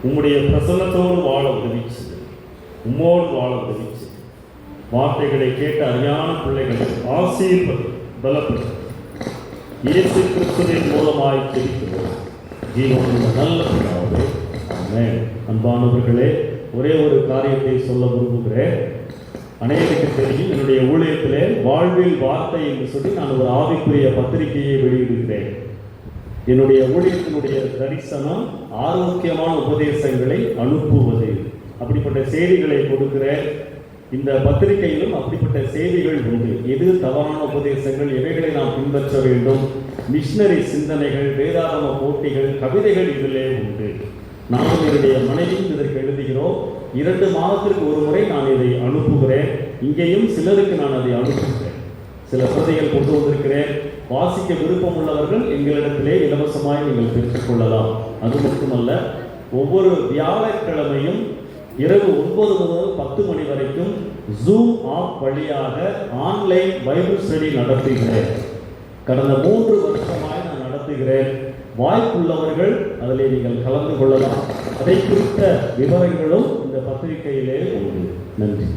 உம்முடைய பிரசன்னத்தோடு வாழ உதவிச்சு, உம்மோடு வாழ உதவிச்சு. வார்த்தைகளை கேட்ட அறியான பிள்ளைகளை ஆசீர்வதி பலப்படுத்த இயேசு கிறிஸ்துவின் மூலமாய் ஜெபிக்கிறோம் ஜீவனுள்ள நல்ல பிதாவே, ஆமென். அன்பானவர்களே, ஒரே ஒரு காரியத்தை சொல்ல விரும்புகிறேன். அநேகருக்கு தெரியும், என்னுடைய ஊழியத்திலே வாழ்வில் வார்த்தை என்று சொல்லி நான் ஒரு ஆவிக்குரிய பத்திரிகையை வெளியிடுகிறேன். என்னுடைய ஊழியத்தினுடைய தரிசனம் ஆரோக்கியமான உபதேசங்களை அனுப்புவது. அப்படிப்பட்ட செய்திகளை கொடுக்கிறேன். இந்த பத்திரிகையிலும் அப்படிப்பட்ட செய்திகள் உண்டு. எது தவறான உபதேசங்கள், எவைகளை நாம் பின்பற்ற வேண்டும், மிஷனரி சிந்தனைகள், வேதாகம போட்டிகள், கவிதைகள் இதிலே உண்டு. நானும் என்னுடைய மனைவியும் இதற்கு எழுதுகிறோம். 2 மாதத்திற்கு ஒரு முறை நான் இதை அனுப்புகிறேன். இங்கேயும் சிலருக்கு நான் அதை அனுப்புகிறேன். சில பிரதிகள் கொண்டு வந்திருக்கிறேன். வாசிக்க விருப்பம் உள்ளவர்கள் எங்களிடத்திலே இலவசமாய் நீங்கள் பெற்றுக்கொள்ளலாம். அது மட்டுமல்ல, ஒவ்வொரு வியாழக்கிழமையும் இரவு 9 முதல் 10 மணி வரைக்கும் ஜூம் ஆப் வழியாக ஆன்லைன் பைபிள் ஸ்டடி நடத்துகிறேன். கடந்த 3 வருஷமாய் நான் நடத்துகிறேன். வாய்ப்புள்ளவர்கள் அதில் நீங்கள் கலந்து கொள்ளலாம். அதை குறித்த விவரங்களும் இந்த பத்திரிகையிலே உண்டு. நன்றி.